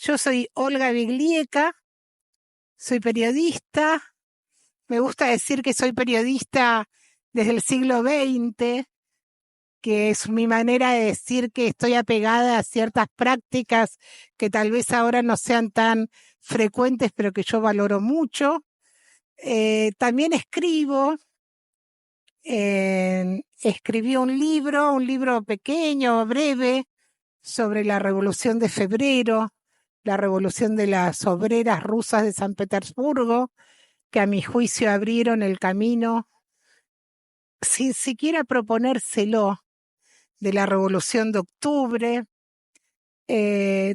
yo soy Olga Biglieca, soy periodista. Me gusta decir que soy periodista desde el siglo XX, que es mi manera de decir que estoy apegada a ciertas prácticas que tal vez ahora no sean tan frecuentes, pero que yo valoro mucho. También escribo. Escribí un libro pequeño, breve, sobre la Revolución de Febrero, la revolución de las obreras rusas de San Petersburgo, que a mi juicio abrieron el camino, sin siquiera proponérselo, de la Revolución de Octubre.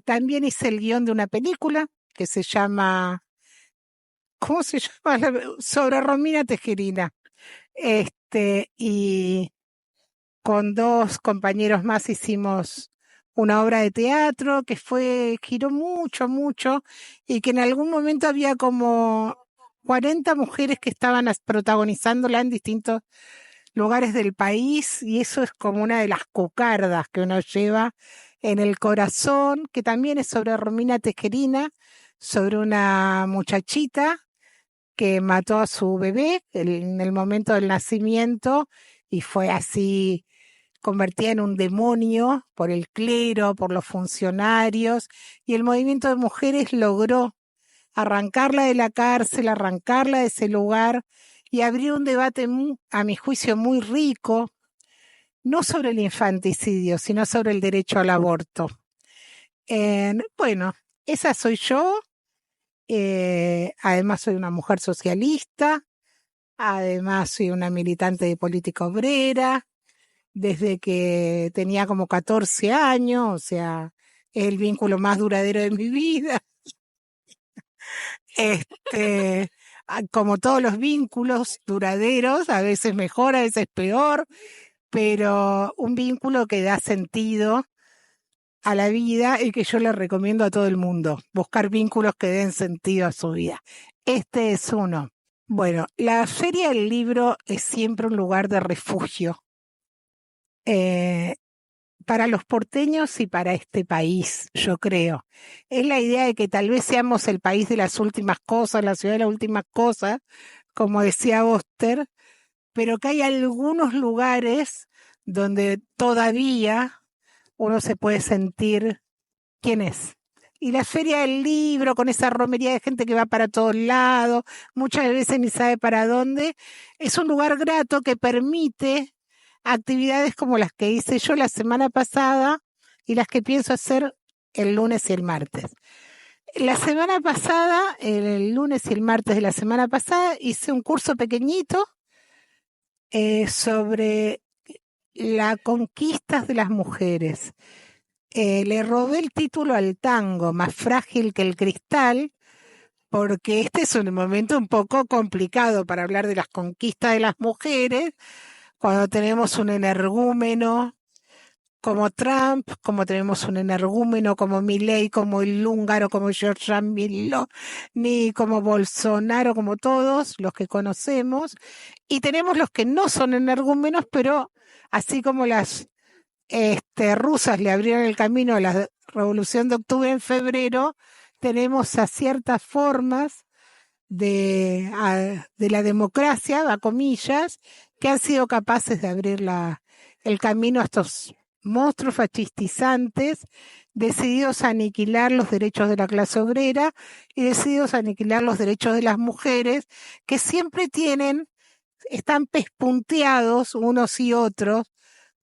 También hice el guión de una película que se llama, ¿cómo se llama? Sobre Romina Tejerina. Y con dos compañeros más hicimos una obra de teatro que giró mucho, y que en algún momento había como 40 mujeres que estaban protagonizándola en distintos lugares del país, y eso es como una de las cocardas que uno lleva en el corazón, que también es sobre Romina Tejerina, sobre una muchachita que mató a su bebé en el momento del nacimiento y fue así convertida en un demonio por el clero, por los funcionarios, y el movimiento de mujeres logró arrancarla de la cárcel, arrancarla de ese lugar y abrir un debate, a mi juicio, muy rico, no sobre el infanticidio, sino sobre el derecho al aborto. Bueno, esa soy yo. Además soy una mujer socialista, además soy una militante de política obrera, desde que tenía como 14 años, o sea, es el vínculo más duradero de mi vida. Como todos los vínculos duraderos, a veces mejor, a veces peor, pero un vínculo que da sentido a la vida y que yo le recomiendo a todo el mundo, buscar vínculos que den sentido a su vida. Este es uno. Bueno, la Feria del Libro es siempre un lugar de refugio para los porteños y para este país, yo creo. Es la idea de que tal vez seamos el país de las últimas cosas, la ciudad de las últimas cosas, como decía Oster, pero que hay algunos lugares donde todavía uno se puede sentir quién es. Y la Feria del Libro, con esa romería de gente que va para todos lados, muchas veces ni sabe para dónde, es un lugar grato que permite actividades como las que hice yo la semana pasada y las que pienso hacer el lunes y el martes. La semana pasada, el lunes y el martes de la semana pasada, hice un curso pequeñito sobre las conquistas de las mujeres. Le robé el título al tango, Más frágil que el cristal, porque este es un momento un poco complicado para hablar de las conquistas de las mujeres, cuando tenemos un energúmeno como Trump, como tenemos un energúmeno como Milei, como el húngaro, como Giorgia Meloni, como Bolsonaro, como todos los que conocemos, y tenemos los que no son energúmenos, pero así como las rusas le abrieron el camino a la Revolución de Octubre en febrero, tenemos a ciertas formas de la democracia, a comillas, que han sido capaces de abrir el camino a estos monstruos fascistizantes, decididos a aniquilar los derechos de la clase obrera y decididos a aniquilar los derechos de las mujeres, que siempre están pespunteados unos y otros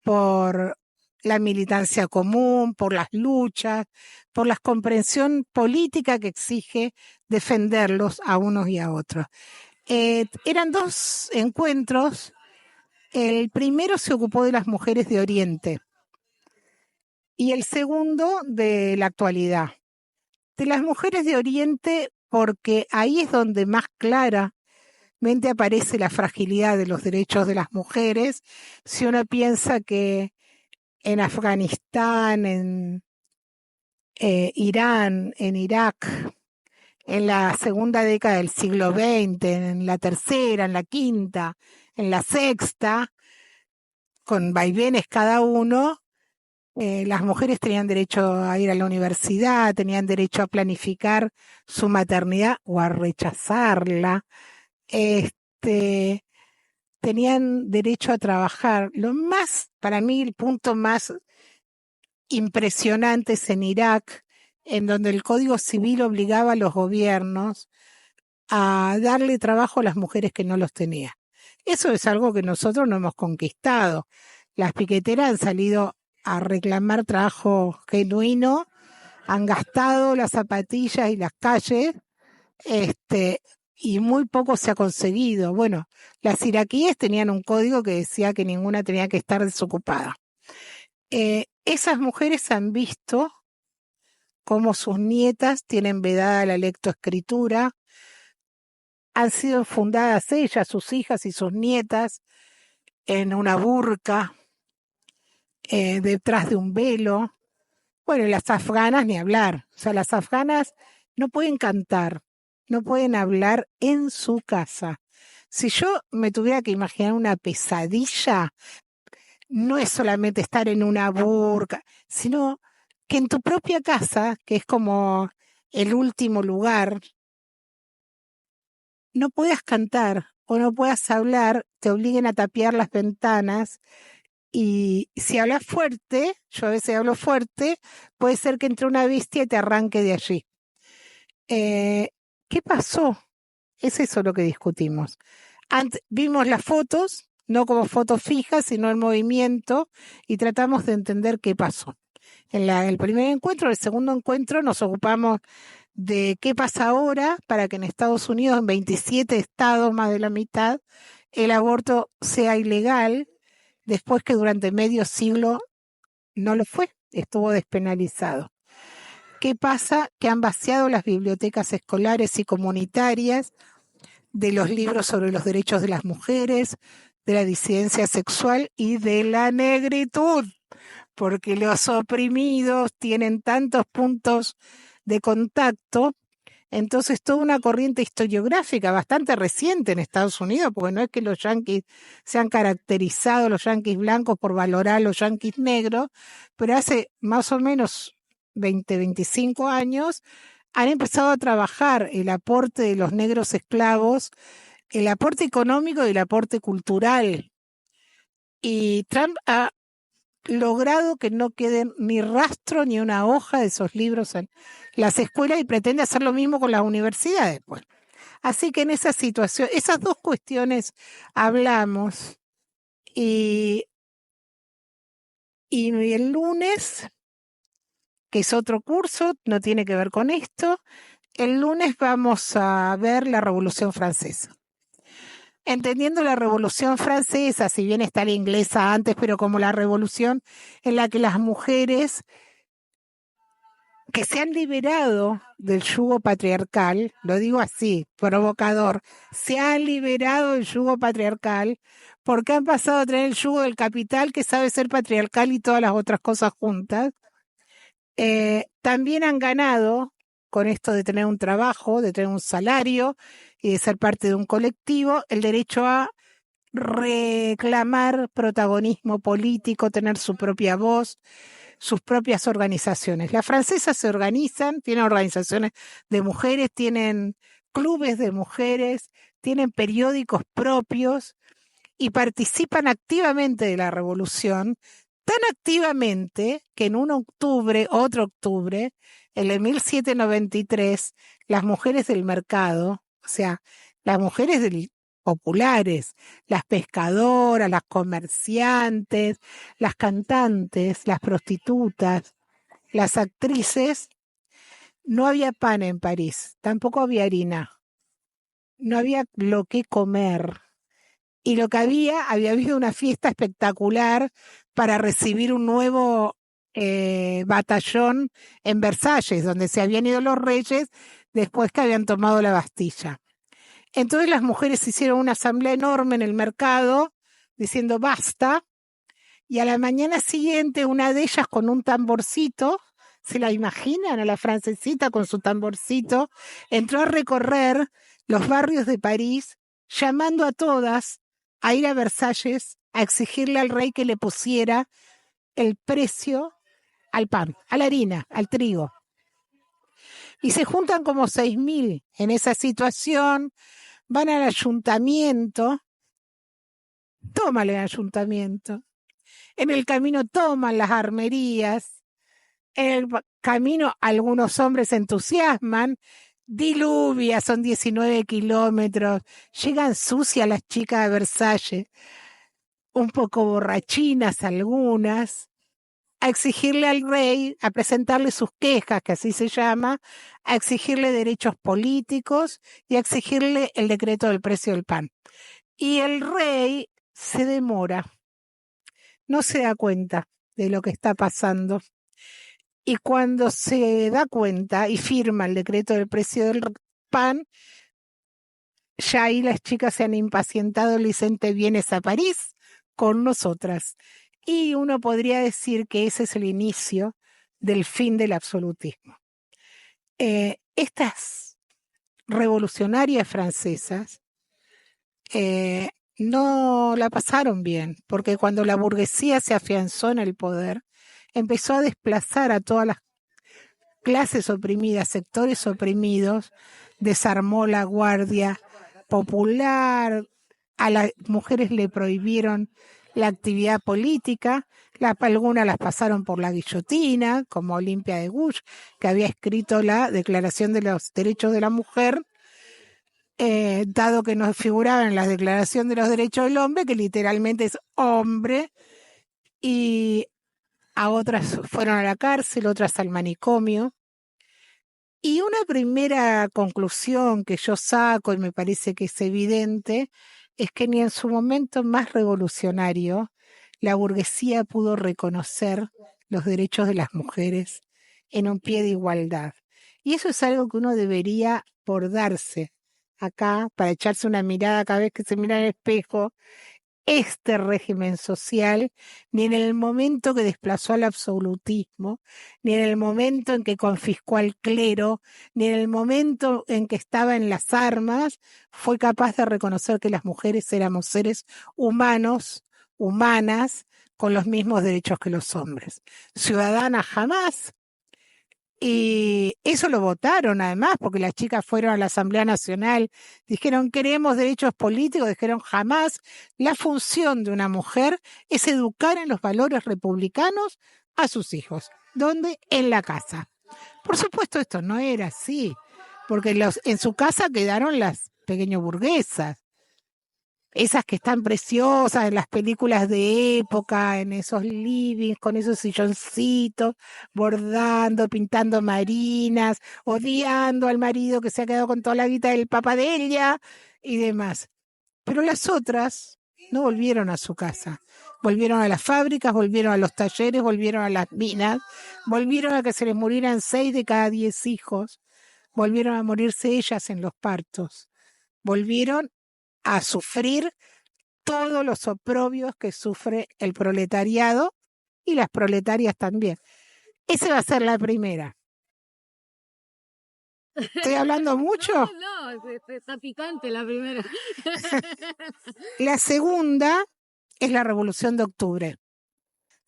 por la militancia común, por las luchas, por la comprensión política que exige defenderlos a unos y a otros. Eran dos encuentros. El primero se ocupó de las mujeres de Oriente y el segundo de la actualidad. De las mujeres de Oriente, porque ahí es donde más claramente aparece la fragilidad de los derechos de las mujeres. Si uno piensa que en Afganistán, en Irán, en Irak, en la segunda década del siglo XX, en la tercera, en la quinta, en la sexta, con vaivenes cada uno, Las mujeres tenían derecho a ir a la universidad, tenían derecho a planificar su maternidad o a rechazarla. Este, tenían derecho a trabajar. Para mí, el punto más impresionante es en Irak, en donde el Código Civil obligaba a los gobiernos a darle trabajo a las mujeres que no los tenían. Eso es algo que nosotros no hemos conquistado. Las piqueteras han salido a reclamar trabajo genuino, han gastado las zapatillas y las calles, y muy poco se ha conseguido. Bueno, las iraquíes tenían un código que decía que ninguna tenía que estar desocupada. Esas mujeres han visto cómo sus nietas tienen vedada la lectoescritura, han sido fundadas ellas, sus hijas y sus nietas, en una burka, detrás de un velo. Bueno, y las afganas ni hablar. O sea, las afganas no pueden cantar, no pueden hablar en su casa. Si yo me tuviera que imaginar una pesadilla, no es solamente estar en una burka, sino que en tu propia casa, que es como el último lugar, no puedas cantar o no puedas hablar, te obliguen a tapiar las ventanas. Y si hablas fuerte, yo a veces hablo fuerte, puede ser que entre una bestia y te arranque de allí. ¿Qué pasó? Es eso lo que discutimos. Vimos las fotos, no como fotos fijas, sino en movimiento, y tratamos de entender qué pasó. El primer encuentro, el segundo encuentro, nos ocupamos de qué pasa ahora para que en Estados Unidos, en 27 estados, más de la mitad, el aborto sea ilegal, después que durante medio siglo no lo fue, estuvo despenalizado. ¿Qué pasa? Que han vaciado las bibliotecas escolares y comunitarias de los libros sobre los derechos de las mujeres, de la disidencia sexual y de la negritud, porque los oprimidos tienen tantos puntos de contacto. Entonces, toda una corriente historiográfica bastante reciente en Estados Unidos, porque no es que los yanquis se han caracterizado, los yanquis blancos, por valorar a los yanquis negros, pero hace más o menos 20, 25 años han empezado a trabajar el aporte de los negros esclavos, el aporte económico y el aporte cultural. Y Trump ha logrado que no queden ni rastro ni una hoja de esos libros en las escuelas y pretende hacer lo mismo con las universidades. Pues. Así que en esa situación, esas dos cuestiones hablamos y el lunes, que es otro curso, no tiene que ver con esto, el lunes vamos a ver la Revolución Francesa. Entendiendo la Revolución Francesa, si bien está la inglesa antes, pero como la revolución en la que las mujeres que se han liberado del yugo patriarcal, lo digo así, provocador, se han liberado del yugo patriarcal porque han pasado a tener el yugo del capital que sabe ser patriarcal y todas las otras cosas juntas. También han ganado con esto de tener un trabajo, de tener un salario y de ser parte de un colectivo, el derecho a reclamar protagonismo político, tener su propia voz, sus propias organizaciones. Las francesas se organizan, tienen organizaciones de mujeres, tienen clubes de mujeres, tienen periódicos propios y participan activamente de la revolución, tan activamente que en otro octubre, el de 1793, las mujeres del mercado, o sea, las mujeres populares, las pescadoras, las comerciantes, las cantantes, las prostitutas, las actrices, no había pan en París, tampoco había harina, no había lo que comer. Y lo que había habido una fiesta espectacular para recibir un nuevo batallón en Versalles, donde se habían ido los reyes después que habían tomado la Bastilla. Entonces las mujeres hicieron una asamblea enorme en el mercado diciendo basta, y a la mañana siguiente una de ellas con un tamborcito, ¿se la imaginan a la francesita con su tamborcito? Entró a recorrer los barrios de París llamando a todas a ir a Versalles a exigirle al rey que le pusiera el precio al pan, a la harina, al trigo. Y se juntan como 6.000 en esa situación, van al ayuntamiento, toman el ayuntamiento, en el camino toman las armerías, en el camino algunos hombres se entusiasman, diluvia, son 19 kilómetros, llegan sucias las chicas de Versalles, un poco borrachinas algunas, a exigirle al rey, a presentarle sus quejas, que así se llama, a exigirle derechos políticos y a exigirle el decreto del precio del pan. Y el rey se demora, no se da cuenta de lo que está pasando. Y cuando se da cuenta y firma el decreto del precio del pan, ya ahí las chicas se han impacientado, le dicen, te vienes a París con nosotras. Y uno podría decir que ese es el inicio del fin del absolutismo. Estas revolucionarias francesas no la pasaron bien, porque cuando la burguesía se afianzó en el poder, empezó a desplazar a todas las clases oprimidas, sectores oprimidos, desarmó la guardia popular, a las mujeres le prohibieron la actividad política, algunas las pasaron por la guillotina, como Olimpia de Gouges, que había escrito la Declaración de los Derechos de la Mujer, dado que no figuraba en la Declaración de los Derechos del Hombre, que literalmente es hombre, y a otras fueron a la cárcel, otras al manicomio. Y una primera conclusión que yo saco, y me parece que es evidente, es que ni en su momento más revolucionario la burguesía pudo reconocer los derechos de las mujeres en un pie de igualdad. Y eso es algo que uno debería acordarse acá, para echarse una mirada cada vez que se mira en el espejo, este régimen social, ni en el momento que desplazó al absolutismo, ni en el momento en que confiscó al clero, ni en el momento en que estaba en las armas, fue capaz de reconocer que las mujeres éramos seres humanos, humanas, con los mismos derechos que los hombres. Ciudadanas jamás. Y eso lo votaron además, porque las chicas fueron a la Asamblea Nacional, dijeron queremos derechos políticos, dijeron jamás. La función de una mujer es educar en los valores republicanos a sus hijos. ¿Dónde? En la casa. Por supuesto esto no era así, porque en su casa quedaron las pequeño burguesas. Esas que están preciosas en las películas de época, en esos livings, con esos silloncitos, bordando, pintando marinas, odiando al marido que se ha quedado con toda la guita del papá de ella y demás. Pero las otras no volvieron a su casa. Volvieron a las fábricas, volvieron a los talleres, volvieron a las minas, volvieron a que se les murieran 6 de cada 10 hijos, volvieron a morirse ellas en los partos, volvieron a sufrir todos los oprobios que sufre el proletariado y las proletarias también. Esa va a ser la primera. ¿Estoy hablando mucho? No, está picante la primera. La segunda es la Revolución de Octubre,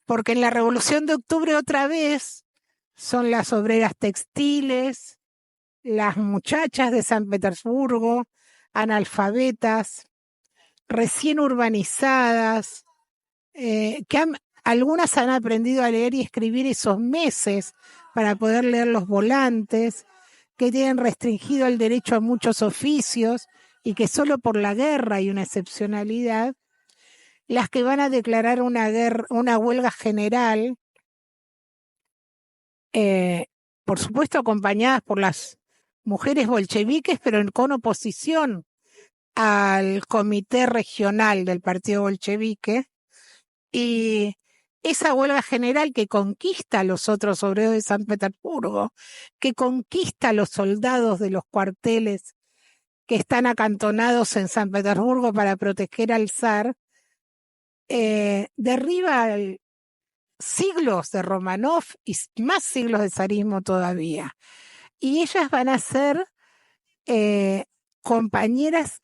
porque en la Revolución de Octubre otra vez son las obreras textiles, las muchachas de San Petersburgo, analfabetas, recién urbanizadas, algunas han aprendido a leer y escribir esos meses para poder leer los volantes, que tienen restringido el derecho a muchos oficios y que solo por la guerra hay una excepcionalidad, las que van a declarar una huelga general, por supuesto acompañadas por las mujeres bolcheviques, pero con oposición al comité regional del partido bolchevique, y esa huelga general que conquista a los otros obreros de San Petersburgo, que conquista a los soldados de los cuarteles que están acantonados en San Petersburgo para proteger al zar, derriba siglos de Romanov y más siglos de zarismo todavía. Y ellas van a ser compañeras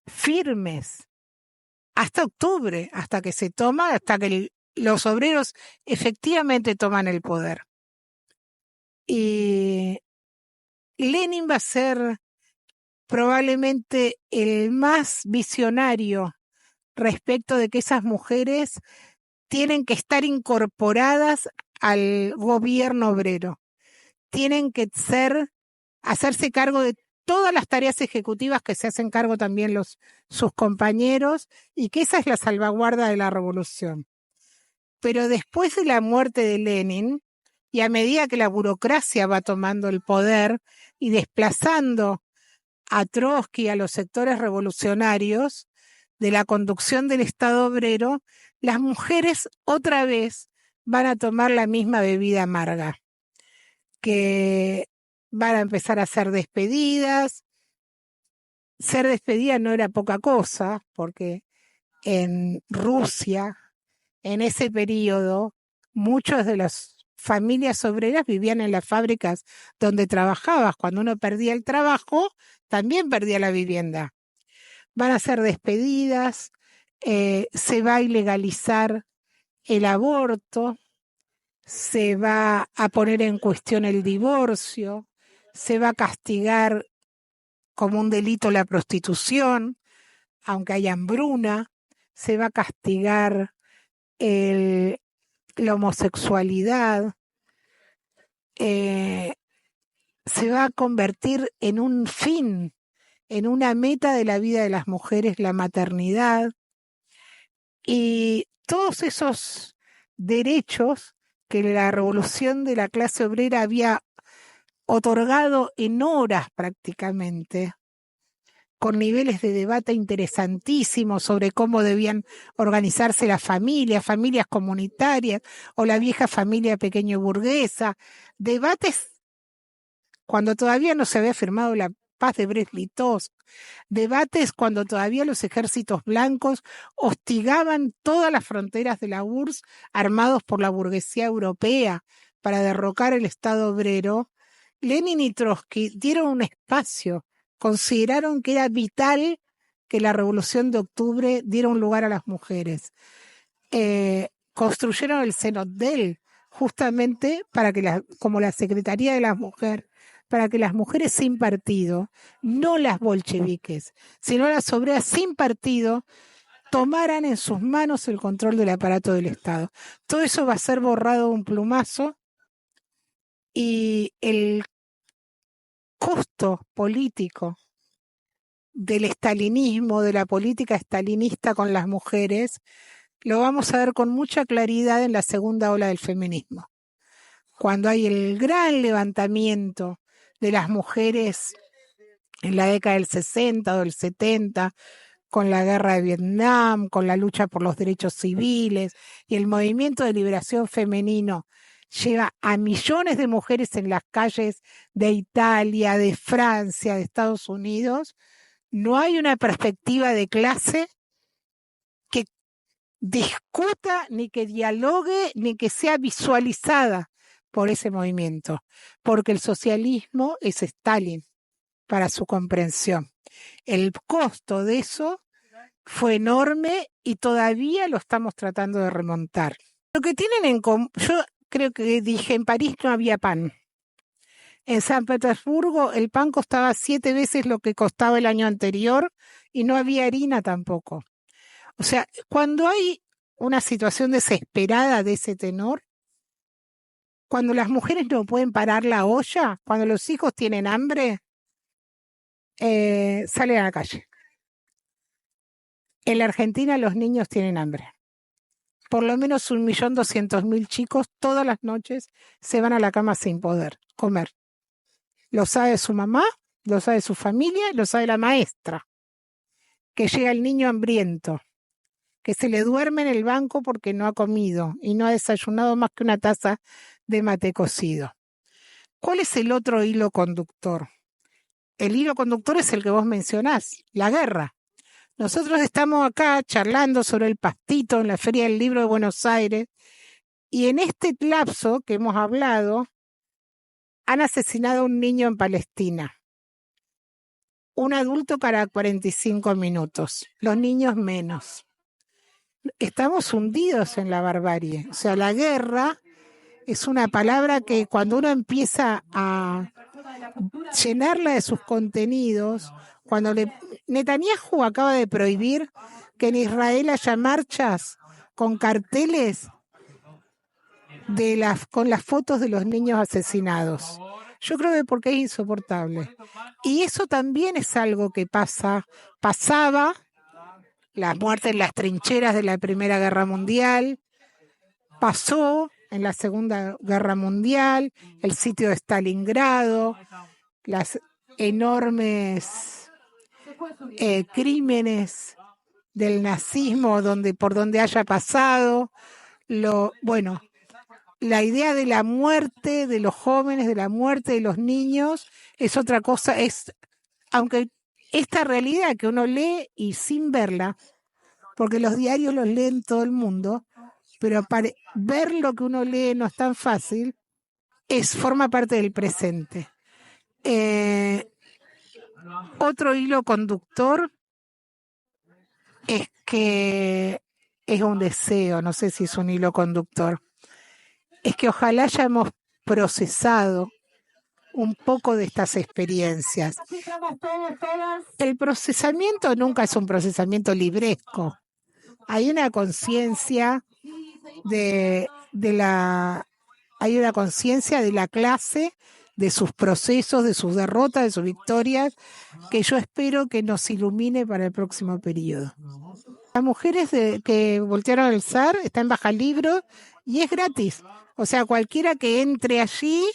firmes hasta octubre, hasta que se toma, hasta que los obreros efectivamente toman el poder. Y Lenin va a ser probablemente el más visionario respecto de que esas mujeres tienen que estar incorporadas al gobierno obrero. Tienen que hacerse cargo de todas las tareas ejecutivas que se hacen cargo también sus compañeros, y que esa es la salvaguarda de la revolución. Pero después de la muerte de Lenin, y a medida que la burocracia va tomando el poder y desplazando a Trotsky y a los sectores revolucionarios de la conducción del Estado obrero, las mujeres otra vez van a tomar la misma bebida amarga, que van a empezar a ser despedidas. Ser despedida no era poca cosa, porque en Rusia, en ese periodo, muchas de las familias obreras vivían en las fábricas donde trabajabas. Cuando uno perdía el trabajo, también perdía la vivienda. Van a ser despedidas, se va a ilegalizar el aborto, se va a poner en cuestión el divorcio, se va a castigar como un delito la prostitución, aunque haya hambruna, se va a castigar la homosexualidad, se va a convertir en un fin, en una meta de la vida de las mujeres, la maternidad, y todos esos derechos que la revolución de la clase obrera había otorgado en horas prácticamente, con niveles de debate interesantísimos sobre cómo debían organizarse las familias comunitarias o la vieja familia pequeño burguesa, debates cuando todavía no se había firmado la paz de Brest-Litovsk, debates cuando todavía los ejércitos blancos hostigaban todas las fronteras de la URSS armados por la burguesía europea para derrocar el Estado obrero. Lenin y Trotsky dieron un espacio, consideraron que era vital que la Revolución de Octubre diera un lugar a las mujeres. Construyeron el Cenotdel justamente para que como la Secretaría de la Mujer, para que las mujeres sin partido, no las bolcheviques, sino las obreras sin partido, tomaran en sus manos el control del aparato del Estado. Todo eso va a ser borrado de un plumazo, y el costo político del estalinismo, de la política estalinista con las mujeres, lo vamos a ver con mucha claridad en la segunda ola del feminismo, cuando hay el gran levantamiento de las mujeres en la década del 60 o del 70, con la guerra de Vietnam, con la lucha por los derechos civiles, y el movimiento de liberación femenino lleva a millones de mujeres en las calles de Italia, de Francia, de Estados Unidos. No hay una perspectiva de clase que discuta, ni que dialogue, ni que sea visualizada por ese movimiento, porque el socialismo es Stalin para su comprensión. El costo de eso fue enorme y todavía lo estamos tratando de remontar. Lo que tienen en común, yo creo que dije, en París no había pan. En San Petersburgo el pan costaba 7 veces lo que costaba el año anterior y no había harina tampoco. O sea, cuando hay una situación desesperada de ese tenor, cuando las mujeres no pueden parar la olla, cuando los hijos tienen hambre, salen a la calle. En la Argentina los niños tienen hambre. Por lo menos 1.200.000 chicos todas las noches se van a la cama sin poder comer. Lo sabe su mamá, lo sabe su familia, lo sabe la maestra. Que llega el niño hambriento, que se le duerme en el banco porque no ha comido y no ha desayunado más que una taza de mate cocido. ¿Cuál es el otro hilo conductor? El hilo conductor es el que vos mencionás, la guerra. Nosotros estamos acá charlando sobre el pastito en la Feria del Libro de Buenos Aires, y en este lapso que hemos hablado, han asesinado a un niño en Palestina. Un adulto cada 45 minutos, los niños menos. estamos hundidos en la barbarie. O sea, la guerra es una palabra que cuando uno empieza a llenarla de sus contenidos, Netanyahu acaba de prohibir que en Israel haya marchas con carteles con las fotos de los niños asesinados. Yo creo que porque es insoportable. Y eso también es algo que pasaba, la muerte en las trincheras de la Primera Guerra Mundial, pasó en la Segunda Guerra Mundial, el sitio de Stalingrado, las enormes crímenes del nazismo por donde haya pasado, la idea de la muerte de los jóvenes, de la muerte de los niños, es otra cosa, aunque esta realidad que uno lee y sin verla, porque los diarios los leen todo el mundo, pero para ver lo que uno lee no es tan fácil, forma parte del presente. Otro hilo conductor es que es un deseo, no sé si es un hilo conductor, es que ojalá hayamos procesado un poco de estas experiencias. El procesamiento nunca es un procesamiento libresco. Hay una conciencia hay una conciencia de la clase, de sus procesos, de sus derrotas, de sus victorias, que yo espero que nos ilumine para el próximo periodo. Las mujeres que voltearon el zar está en Baja Libro y es gratis. O sea, cualquiera que entre allí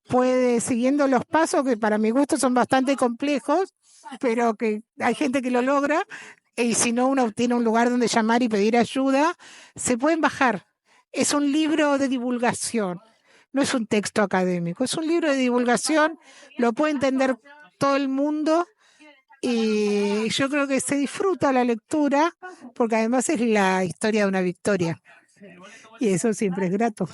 puede, siguiendo los pasos, que para mi gusto son bastante complejos, pero que hay gente que lo logra, y si no, uno tiene un lugar donde llamar y pedir ayuda, se pueden bajar. Es un libro de divulgación, no es un texto académico, es un libro de divulgación, lo puede entender todo el mundo y yo creo que se disfruta la lectura porque además es la historia de una victoria y eso siempre es grato.